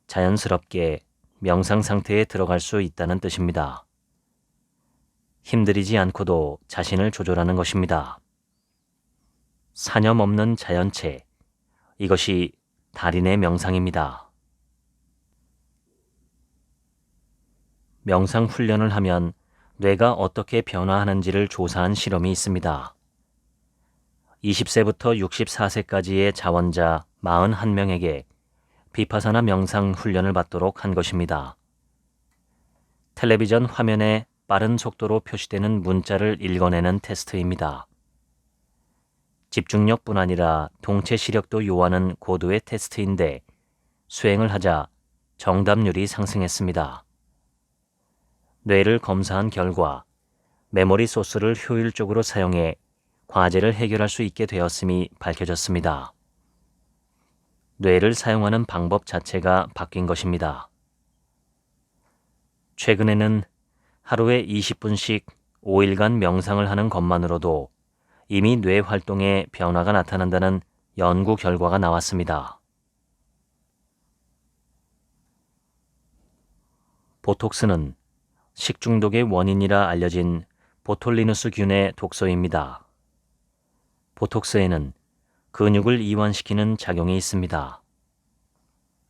자연스럽게 명상 상태에 들어갈 수 있다는 뜻입니다. 힘들이지 않고도 자신을 조절하는 것입니다. 사념 없는 자연체, 이것이 달인의 명상입니다. 명상 훈련을 하면 뇌가 어떻게 변화하는지를 조사한 실험이 있습니다. 20세부터 64세까지의 자원자 41명에게 비파사나 명상 훈련을 받도록 한 것입니다. 텔레비전 화면에 빠른 속도로 표시되는 문자를 읽어내는 테스트입니다. 집중력뿐 아니라 동체 시력도 요하는 고도의 테스트인데 수행을 하자 정답률이 상승했습니다. 뇌를 검사한 결과 메모리 소스를 효율적으로 사용해 과제를 해결할 수 있게 되었음이 밝혀졌습니다. 뇌를 사용하는 방법 자체가 바뀐 것입니다. 최근에는 하루에 20분씩 5일간 명상을 하는 것만으로도 이미 뇌 활동에 변화가 나타난다는 연구 결과가 나왔습니다. 보톡스는 식중독의 원인이라 알려진 보톨리누스균의 독소입니다. 보톡스에는 근육을 이완시키는 작용이 있습니다.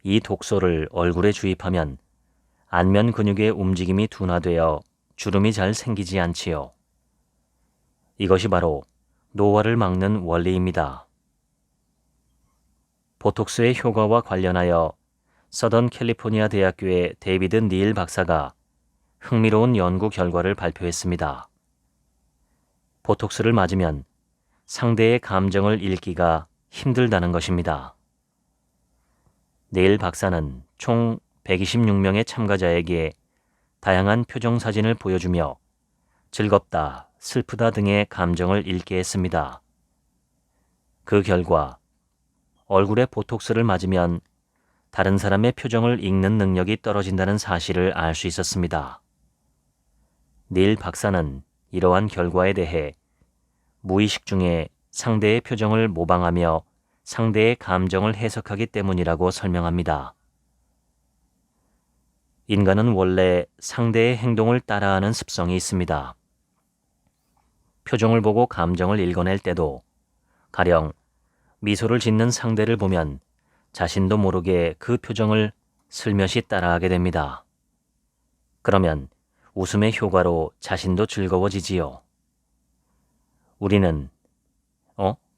이 독소를 얼굴에 주입하면 안면 근육의 움직임이 둔화되어 주름이 잘 생기지 않지요. 이것이 바로 노화를 막는 원리입니다. 보톡스의 효과와 관련하여 서던 캘리포니아 대학교의 데이비드 닐 박사가 흥미로운 연구 결과를 발표했습니다. 보톡스를 맞으면 상대의 감정을 읽기가 힘들다는 것입니다. 닐 박사는 총 126명의 참가자에게 다양한 표정 사진을 보여주며 즐겁다, 슬프다 등의 감정을 읽게 했습니다. 그 결과 얼굴에 보톡스를 맞으면 다른 사람의 표정을 읽는 능력이 떨어진다는 사실을 알 수 있었습니다. 닐 박사는 이러한 결과에 대해 무의식 중에 상대의 표정을 모방하며 상대의 감정을 해석하기 때문이라고 설명합니다. 인간은 원래 상대의 행동을 따라하는 습성이 있습니다. 표정을 보고 감정을 읽어낼 때도 가령 미소를 짓는 상대를 보면 자신도 모르게 그 표정을 슬며시 따라하게 됩니다. 그러면 웃음의 효과로 자신도 즐거워지지요. 우리는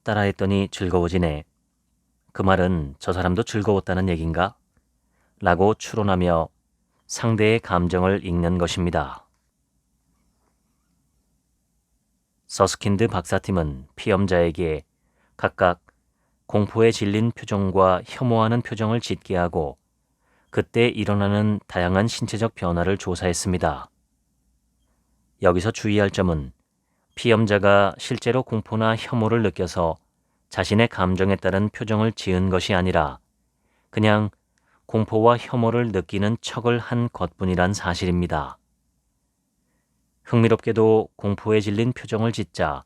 따라했더니 즐거워지네. 그 말은 저 사람도 즐거웠다는 얘긴가? 라고 추론하며 상대의 감정을 읽는 것입니다. 서스킨드 박사팀은 피험자에게 각각 공포에 질린 표정과 혐오하는 표정을 짓게 하고 그때 일어나는 다양한 신체적 변화를 조사했습니다. 여기서 주의할 점은 피험자가 실제로 공포나 혐오를 느껴서 자신의 감정에 따른 표정을 지은 것이 아니라 그냥 공포와 혐오를 느끼는 척을 한 것뿐이란 사실입니다. 흥미롭게도 공포에 질린 표정을 짓자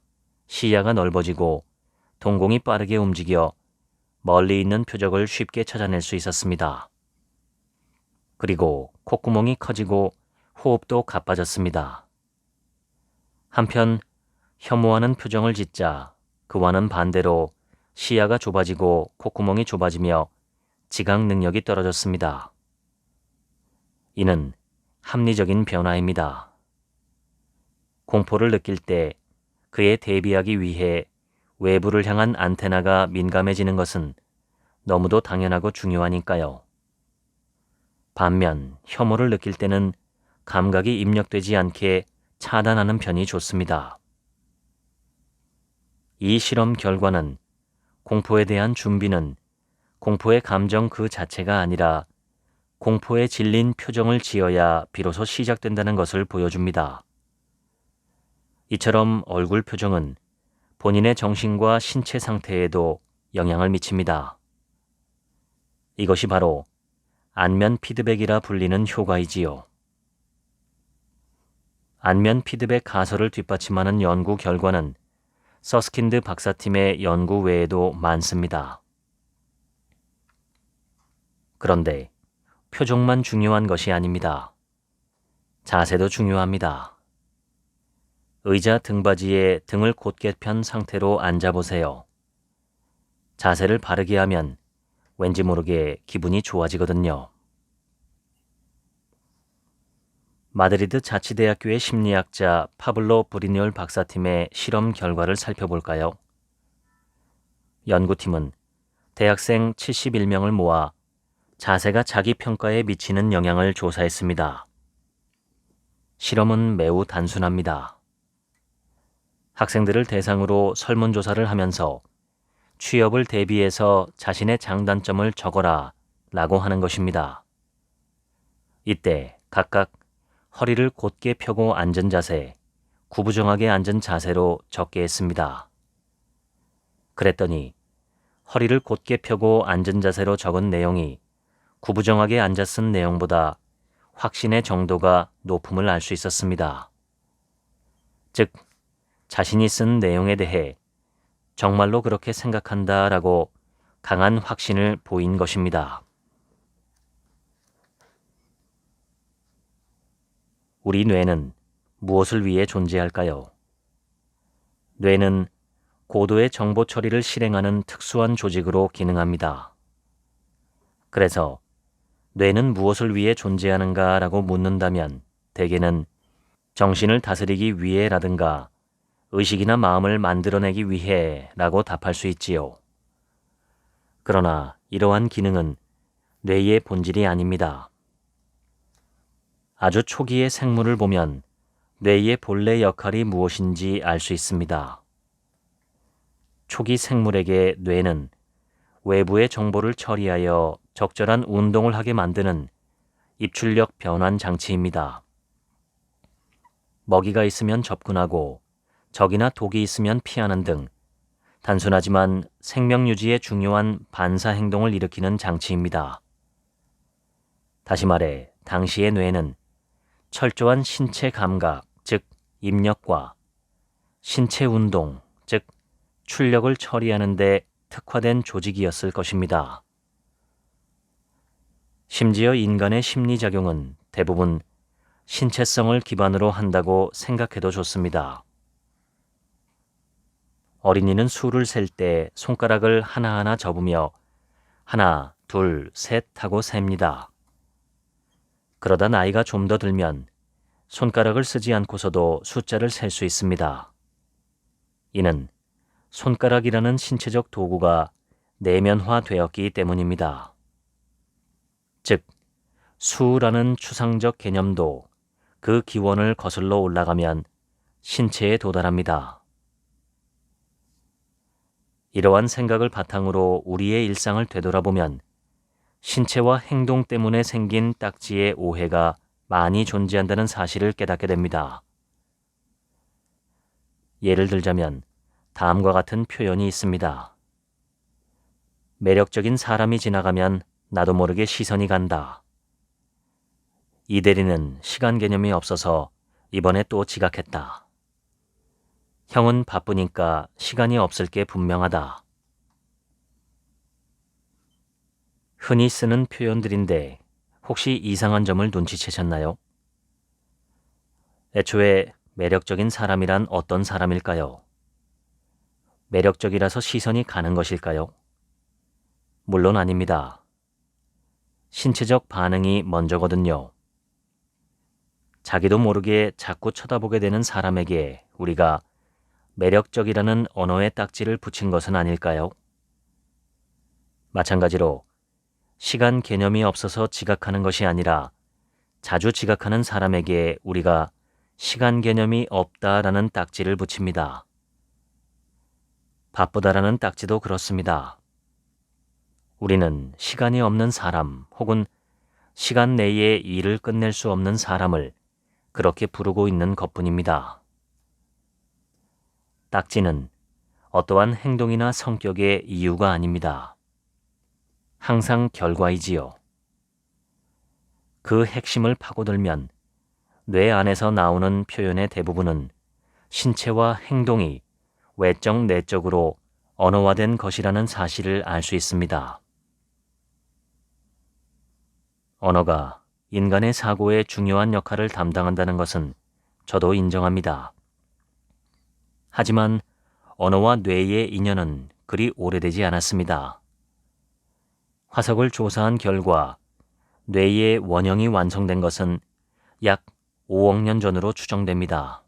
시야가 넓어지고 동공이 빠르게 움직여 멀리 있는 표적을 쉽게 찾아낼 수 있었습니다. 그리고 콧구멍이 커지고 호흡도 가빠졌습니다. 한편 혐오하는 표정을 짓자 그와는 반대로 시야가 좁아지고 콧구멍이 좁아지며 지각 능력이 떨어졌습니다. 이는 합리적인 변화입니다. 공포를 느낄 때 그에 대비하기 위해 외부를 향한 안테나가 민감해지는 것은 너무도 당연하고 중요하니까요. 반면 혐오를 느낄 때는 감각이 입력되지 않게 차단하는 편이 좋습니다. 이 실험 결과는 공포에 대한 준비는 공포의 감정 그 자체가 아니라 공포에 질린 표정을 지어야 비로소 시작된다는 것을 보여줍니다. 이처럼 얼굴 표정은 본인의 정신과 신체 상태에도 영향을 미칩니다. 이것이 바로 안면 피드백이라 불리는 효과이지요. 안면 피드백 가설을 뒷받침하는 연구 결과는 서스킨드 박사팀의 연구 외에도 많습니다. 그런데 표정만 중요한 것이 아닙니다. 자세도 중요합니다. 의자 등받이에 등을 곧게 편 상태로 앉아보세요. 자세를 바르게 하면 왠지 모르게 기분이 좋아지거든요. 마드리드 자치대학교의 심리학자 파블로 브리뇰 박사팀의 실험 결과를 살펴볼까요? 연구팀은 대학생 71명을 모아 자세가 자기 평가에 미치는 영향을 조사했습니다. 실험은 매우 단순합니다. 학생들을 대상으로 설문조사를 하면서 취업을 대비해서 자신의 장단점을 적어라 라고 하는 것입니다. 이때 각각 허리를 곧게 펴고 앉은 자세, 구부정하게 앉은 자세로 적게 했습니다. 그랬더니 허리를 곧게 펴고 앉은 자세로 적은 내용이 구부정하게 앉아 쓴 내용보다 확신의 정도가 높음을 알 수 있었습니다. 즉 자신이 쓴 내용에 대해 정말로 그렇게 생각한다라고 강한 확신을 보인 것입니다. 우리 뇌는 무엇을 위해 존재할까요? 뇌는 고도의 정보 처리를 실행하는 특수한 조직으로 기능합니다. 그래서 뇌는 무엇을 위해 존재하는가라고 묻는다면 대개는 정신을 다스리기 위해라든가 의식이나 마음을 만들어내기 위해라고 답할 수 있지요. 그러나 이러한 기능은 뇌의 본질이 아닙니다. 아주 초기의 생물을 보면 뇌의 본래 역할이 무엇인지 알 수 있습니다. 초기 생물에게 뇌는 외부의 정보를 처리하여 적절한 운동을 하게 만드는 입출력 변환 장치입니다. 먹이가 있으면 접근하고 적이나 독이 있으면 피하는 등 단순하지만 생명 유지에 중요한 반사 행동을 일으키는 장치입니다. 다시 말해 당시의 뇌는 철저한 신체 감각, 즉 입력과 신체 운동, 즉 출력을 처리하는 데 특화된 조직이었을 것입니다. 심지어 인간의 심리작용은 대부분 신체성을 기반으로 한다고 생각해도 좋습니다. 어린이는 수를 셀 때 손가락을 하나하나 접으며 하나, 둘, 셋 하고 셉니다. 그러다 나이가 좀 더 들면 손가락을 쓰지 않고서도 숫자를 셀 수 있습니다. 이는 손가락이라는 신체적 도구가 내면화되었기 때문입니다. 즉, 수라는 추상적 개념도 그 기원을 거슬러 올라가면 신체에 도달합니다. 이러한 생각을 바탕으로 우리의 일상을 되돌아보면 신체와 행동 때문에 생긴 딱지의 오해가 많이 존재한다는 사실을 깨닫게 됩니다. 예를 들자면 다음과 같은 표현이 있습니다. 매력적인 사람이 지나가면 나도 모르게 시선이 간다. 이 대리는 시간 개념이 없어서 이번에 또 지각했다. 형은 바쁘니까 시간이 없을 게 분명하다. 흔히 쓰는 표현들인데 혹시 이상한 점을 눈치채셨나요? 애초에 매력적인 사람이란 어떤 사람일까요? 매력적이라서 시선이 가는 것일까요? 물론 아닙니다. 신체적 반응이 먼저거든요. 자기도 모르게 자꾸 쳐다보게 되는 사람에게 우리가 매력적이라는 언어의 딱지를 붙인 것은 아닐까요? 마찬가지로 시간 개념이 없어서 지각하는 것이 아니라 자주 지각하는 사람에게 우리가 시간 개념이 없다라는 딱지를 붙입니다. 바쁘다라는 딱지도 그렇습니다. 우리는 시간이 없는 사람 혹은 시간 내에 일을 끝낼 수 없는 사람을 그렇게 부르고 있는 것뿐입니다. 딱지는 어떠한 행동이나 성격의 이유가 아닙니다. 항상 결과이지요. 그 핵심을 파고들면 뇌 안에서 나오는 표현의 대부분은 신체와 행동이 외적 내적으로 언어화된 것이라는 사실을 알 수 있습니다. 언어가 인간의 사고에 중요한 역할을 담당한다는 것은 저도 인정합니다. 하지만 언어와 뇌의 인연은 그리 오래되지 않았습니다. 화석을 조사한 결과 뇌의 원형이 완성된 것은 약 5억 년 전으로 추정됩니다.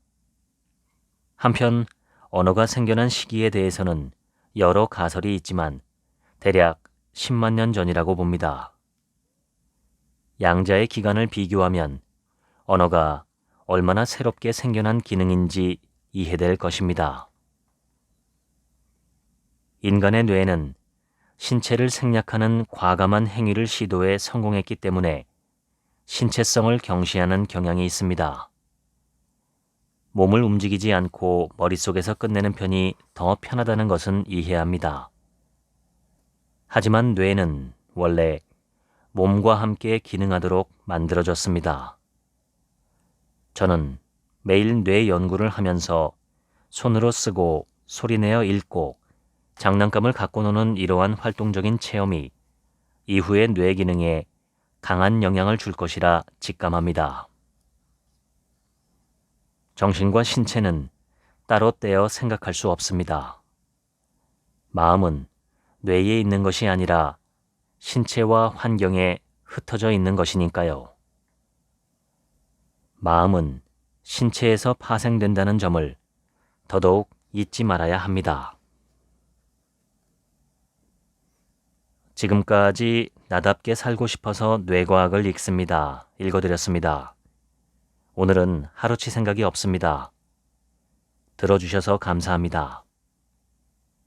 한편 언어가 생겨난 시기에 대해서는 여러 가설이 있지만 대략 10만 년 전이라고 봅니다. 양자의 기간을 비교하면 언어가 얼마나 새롭게 생겨난 기능인지 이해될 것입니다. 인간의 뇌는 신체를 생략하는 과감한 행위를 시도해 성공했기 때문에 신체성을 경시하는 경향이 있습니다. 몸을 움직이지 않고 머릿속에서 끝내는 편이 더 편하다는 것은 이해합니다. 하지만 뇌는 원래 몸과 함께 기능하도록 만들어졌습니다. 저는 매일 뇌 연구를 하면서 손으로 쓰고 소리내어 읽고 장난감을 갖고 노는 이러한 활동적인 체험이 이후의 뇌 기능에 강한 영향을 줄 것이라 직감합니다. 정신과 신체는 따로 떼어 생각할 수 없습니다. 마음은 뇌에 있는 것이 아니라 신체와 환경에 흩어져 있는 것이니까요. 마음은 신체에서 파생된다는 점을 더더욱 잊지 말아야 합니다. 지금까지 나답게 살고 싶어서 뇌과학을 읽습니다. 읽어드렸습니다. 오늘은 하루치 생각이 없습니다. 들어주셔서 감사합니다.